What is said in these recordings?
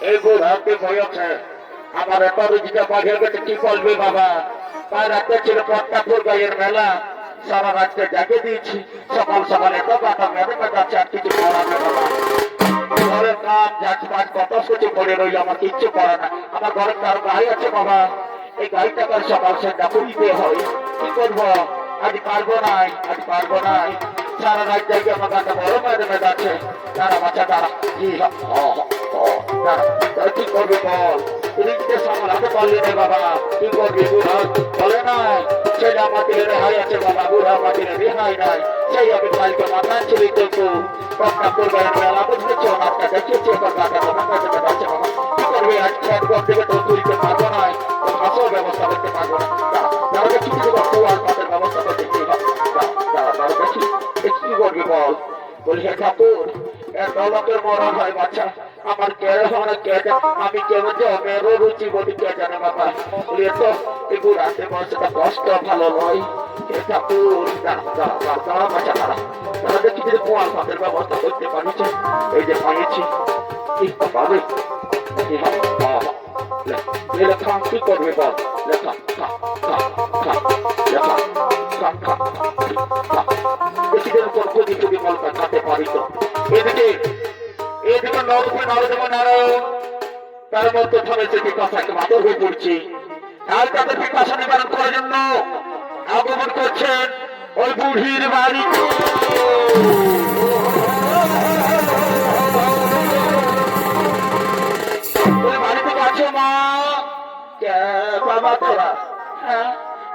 এই বুড়াতে হয়েছে আমার এত রুজিটা বাঘের কাছে কি বলবে বাবা। তার রাতে ছিল পট্টাপুর গায়ের মেলা, সারা রাত্রে জাগে দিয়েছি, সকাল সকাল এত কথা মেরে মেটাচ্ছে আর কিছু করাবে বাবা। ঘরের কাজ যাচপাট কত কিছু করে রইল, আমার কিচ্ছু করে না। আমার ঘরে তার গাই আছে বাবা, এই গাইটাকে সকাল সন্ধ্যা পুরিতে হয়, কি করবো? আজ পারবো নাই, আজ পারবো নাই। সারা রাত জায়গা আমার গাটা বড় মেরে মেটাচ্ছে। তারা বাচ্চা তারা কি কি করবে বল? রিক্সে সামলাতে পারলি না বাবা, কি করবি? বুড়া বলে নাই ছেলে আমাদের রেহাই আছে বাবা, বুড়া আমাদের রেহাই নাই। সেই আমি কালকে মাথায় ছিল কিন্তু কটা করবে মেলা বুঝতেছ, আপনার দেখিয়েছি এবার গাটা তোমার কাছে যাচ্ছে বাবা। কি করবে? আজ ফ্যান ঘর থেকে তো তুলতে পারবো না, মাসেও ব্যবস্থা করতে পারবো না। তারা দেখি কিছু করতে আর মাসের ব্যবস্থা করতে কি হবে? তারা দেখি কি করবি বল? বলি হে ঠাকুর, এর দৌলতের মরণ হয় বাচ্চা, আমার কে হয় কে জানে, আমি কেমন যে মেয়েরও রুচি বলি কে জানে বাবা। বলি তো এগুলো রাতে বয়সটা কষ্ট ভালো নয়। হে ঠাকুর তারা বাচ্চা তারা দেখি যদি পোয়াল ভাতের ব্যবস্থা করতে পারছে। এই যে পাইছি কি পাবে লেখা কি করবে বল? লেখা বেশিদের উপর খুবই খুবই মলকা খাতে পারি তো। এদিকে এদিকে নারায়ণ তার মধ্যে ধরেছে পিপাসাকে মাদর হয়ে পড়ছে। আর তাদের পিপাসা নিবারণ করার জন্য আগমন করছেন ওই বুড়ির বাড়িতে। ওই বাড়িতে আছো মা? বাবা তোরা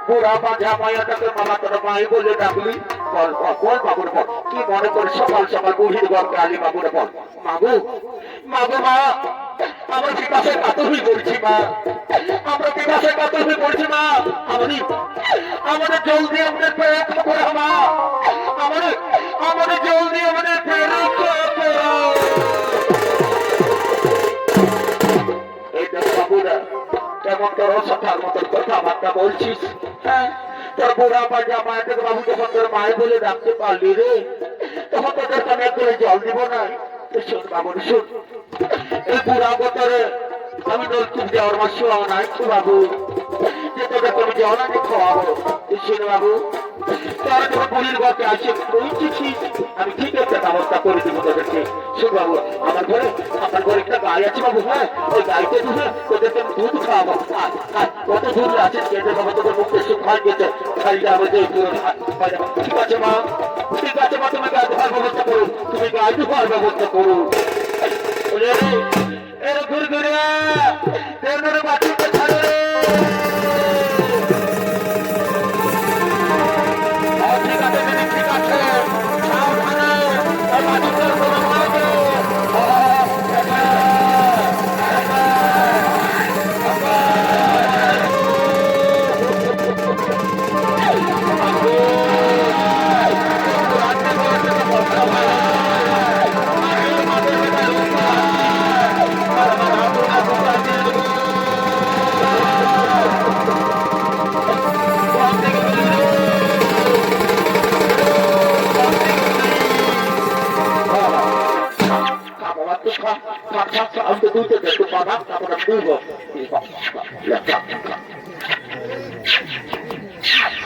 বুড়া বাঁধা মায়াটাকে মামা তোরা মাই বলে ডাকলি? বল বল বাবুর বল, কি মনে করে সকাল সকাল বুড়ির ঘরকে আলি বাবুরে বল? মাগু মাগু মা, আমরা পিপাসায় কাতর হয়ে পড়ছি মা, আমরা পিপাসায় কাতর হয়ে পড়ছি মা। আমাদের জলদি আমাদের প্রেরক করো মা, আমাদের জলদি আমাদের প্রেরক করো। এই দেখ বাবুরা কেমন তোর অসথার মতন কথাবার্তা বলছিস। হ্যাঁ, তোর বুড়া বা জামাই থেকে বাবু যখন তোর মায়ের বলে ডাকতে পারলি রে, তখন তোদের আমি একবারে জল দিব না। শোন বাবু শোন, এই বুড়া গোতরে আমি নলকূপ দেওয়ার মাসে নাই তো বাবু, যে তোদের তুমি জল আনি খাওয়াবো। শোন বাবু, তোরা যখন বুড়ির ঘরকে আসে পৌঁছেছিস, আমি ঠিক একটা ব্যবস্থা করে দিব তোদেরকে। শোন বাবু, আমার ঘরে একটা গাই আছে বাবু। হ্যাঁ, ওই গাইতে দুধে তোদেরকে আমি দুধ খাওয়াবো। কত দুধ আছে কেটে বাবা, তোদের মুখে সুখ খাই গেছে খালি যাবো যে পুরো। ঠিক আছে মা, ঠিক আছে মা, তুমি গায়ে ধোয়ার ব্যবস্থা করো, তুমি গায়ে ধোয়ার ব্যবস্থা করো। এর ঘুরে ঘুরে বাচ্চাকে ছাড়ো রে। ঠিক আছে দিদি, ঠিক আছে, সাবধানে বাচ্চাদের কোনো মারবে।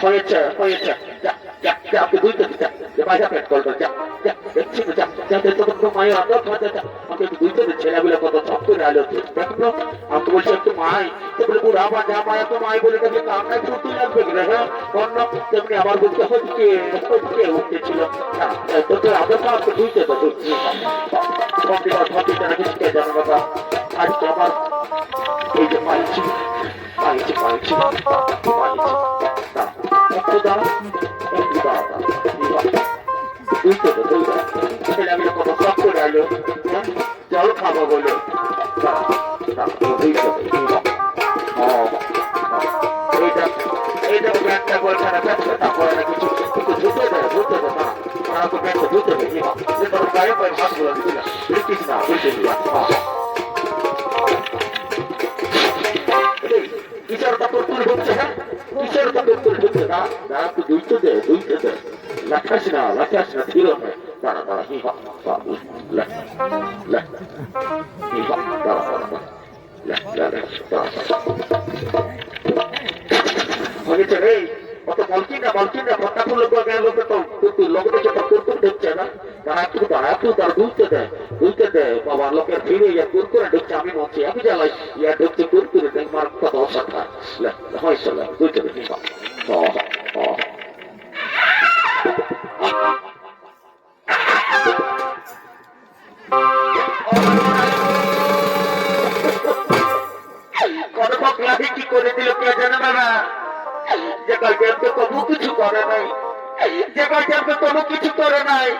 হয়েছে হয়েছে, আপনি বুঝতে বাজা পেট করবো। দেখছি মায়ের আমাকে বুঝতে ছেলেগুলো কত সব করে আলো দেখলো। আমি বলছি একটু মাই, বলে বুড়া বা যা মায় তো মাই বলে দেখে কান্নায় ছুটি লাগবে কিনা। হ্যাঁ, অন্য তেমনি আবার বলতে হচ্ছে উঠতেছিল না, তোদের আগে তো আমাকে বুঝতে তো জানো বাবা। আজকে আমার এই যে পাইছি পাইছি পাইছি পাইছি একটু দাঁড়া, একটু দাঁড়া, বুঝতে তো ছেলেগুলো কত সব করে আলো। জল খাবো বলে এইটা ব্যাগটা বলছে না, ব্যবসাটা করে না কিছু, কিন্তু ধুতে দেয় না, ওরা তো ব্যাগটা ধুতে দেয় তোর গায়ে পায়ে ভাতগুলো দিলাম ব্রিটিশ না বুঝতে দিলাম। কিসেরটা তোর তুলে ঢুকছে? হ্যাঁ, কিসেরটা তোর তুলে ঢুকছে না? দাঁড়া, তুই দুইতে দে লাঠাস না ধীর হয়। দাঁড়া হি হয়েছে রে অত বলছি না কথা বললো লোকে তো লোক দেখে তো কুরকুর ঢুকছে না তারা একটু তারা দুলতে দেয় বাবা লোকের ফিরে ইয়া কুরকুরে ঢুকছে আমি বলছি আমি জ্বালাই ইয়া ঢুকছে কুরকুরে দেখ মার কত অসাধা হয়েছে দুলতে দেখি কি করে দিল কে জানে বাবা যে গাইটাকে কোনো কিছু করে নাই যে গাইটাকে কোনো কিছু করে নাই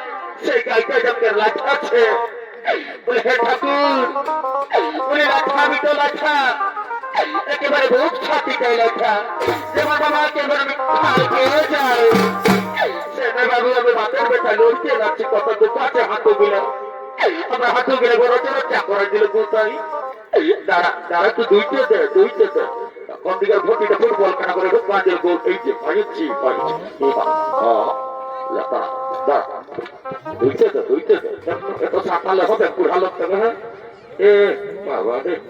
সেই গাইটা যাকে লাঠাচ্ছে বলে হে ঠাকুর বলে লাঠা আমি তো লাঠা একেবারে বুক ছাতি দেয় লাঠা যেমন বাবা একেবারে আমি খাই পেয়ে যাই সেটা বাবু আমি মাথার বেটা লড়তে যাচ্ছি কত দুঃখ আছে হাঁটু গিলে আমরা হাঁটু গিলে বড় চলো চা করে দিল কোথায় দাঁড়া তুই দুইতে দে কোন দিকে ভর্তিটা ফুটবল খেলা করে খুব বাজে গোল এই যে পাইছি দুইতে দে এত সকালে হবে পুরা লোক থেকে হ্যাঁ এ বাবা রে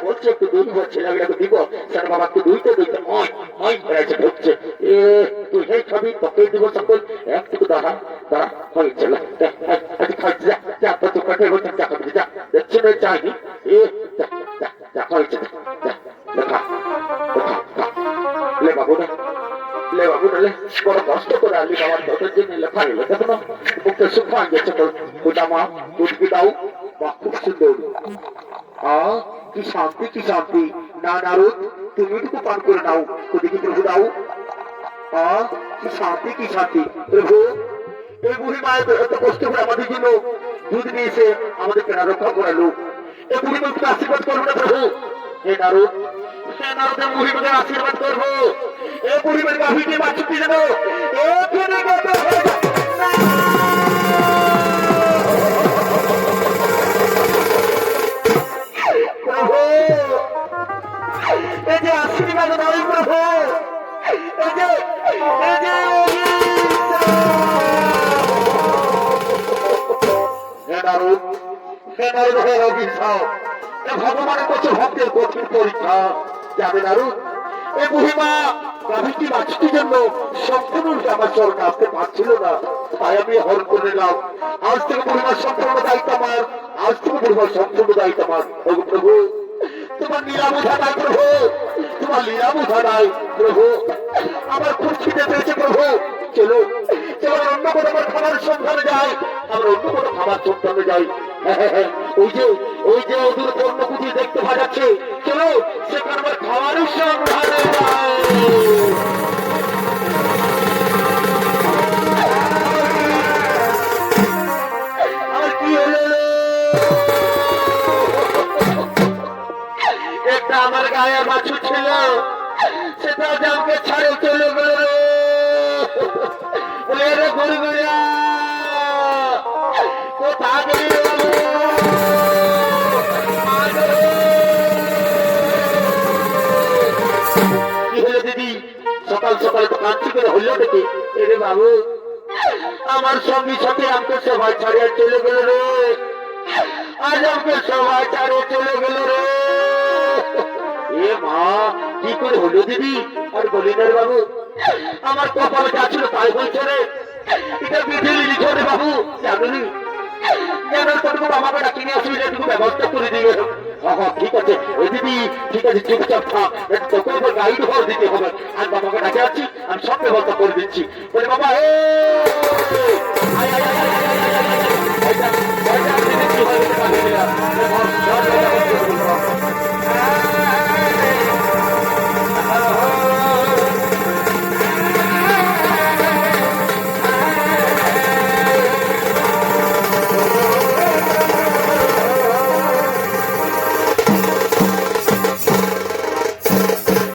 বলছে একটু দূর হচ্ছে দিব স্যার বাবা একটু দুইতে ঢুকছে তুই হে খাবি তোকে দিব সকল একটু দাঁড়া হয়েছে দেখছি না চাইনি হয়েছে লে বাবু না বড় কষ্ট করে আলি বাবার তোদের জন্য লেখা এলো দেখো না মুখে সুখা গেছে ওটা মা দুধ দাও বা খুব সুন্দর কি শান্তি না নারদ তুমি একটু পান করে নাও দেখি প্রভু দাও কি শান্তি প্রভু এই বুড়ি মায়ের এত কষ্ট করে আমাদের জন্য দুধ নিয়েছে আমাদেরকে রক্ষা করালো এই বুড়ি মাকে আশীর্বাদ করবো না প্রভু হে নারদ বুড়ি মাকে আশীর্বাদ করবো এই বুড়ি মাকে বাহিনী বাঁচতে যাবো আশীর্বাদ নয় প্রভু ভগবানের কাছে ভক্তের কঠিন পরীক্ষা যাবে নারুদ এ বুড়িমা প্রভৃতি বাঁচতির জন্য সম্পূর্ণ আমার চরণ আসতে পারছিল না তাই আমি হরণ করে নিলাম আজ থেকে বুড়িমার সম্পূর্ণ দায়িত্ব আমার প্রভু তোমার লীলা বোঝা নাই প্রভু প্রভু আমার খুব খিদে পেয়েছে প্রভু চলো অন্য কোনো খাবার সন্ধানে যাই ওই যে ওদের পণ্য কুটিয়ে দেখতে পাওয়া যাচ্ছে চলো সেখানে আমার খাবারের সন্ধানে যাই আমার কি হলো একটা আমার গায়ে বাছু ছিল সেটা আমাকে ছাড়ে চলে গেল বলে রে গরু গড়িয়া কোথা গেলি কি হলো দিদি সকাল সকাল তো কাঁদছি করে হইলো দেখি এরে বাবু আমার সঙ্গী সাথে আমাকে সবাই ছাড়িয়ে চলে গেল রে আজ আমাকে সবাই ছাড়িয়ে চলে গেল রে এ মা কি করে হলো দিদি আর বলি না বাবু আমার কপালে যা ছিল তাই বলছে রে এটা বিধি লিখো রে বাবু জানি আমাকে ডাকিনি অসুবিধা একটু ব্যবস্থা করে দিবে ঠিক আছে ওই দিদি ঠিক আছে চুপচাপ থাক তোকে গাইড ঘর দিতে হবে আর বাবাকে ডাকে আছি আমি সব ব্যবস্থা করে দিচ্ছি বলে বাবা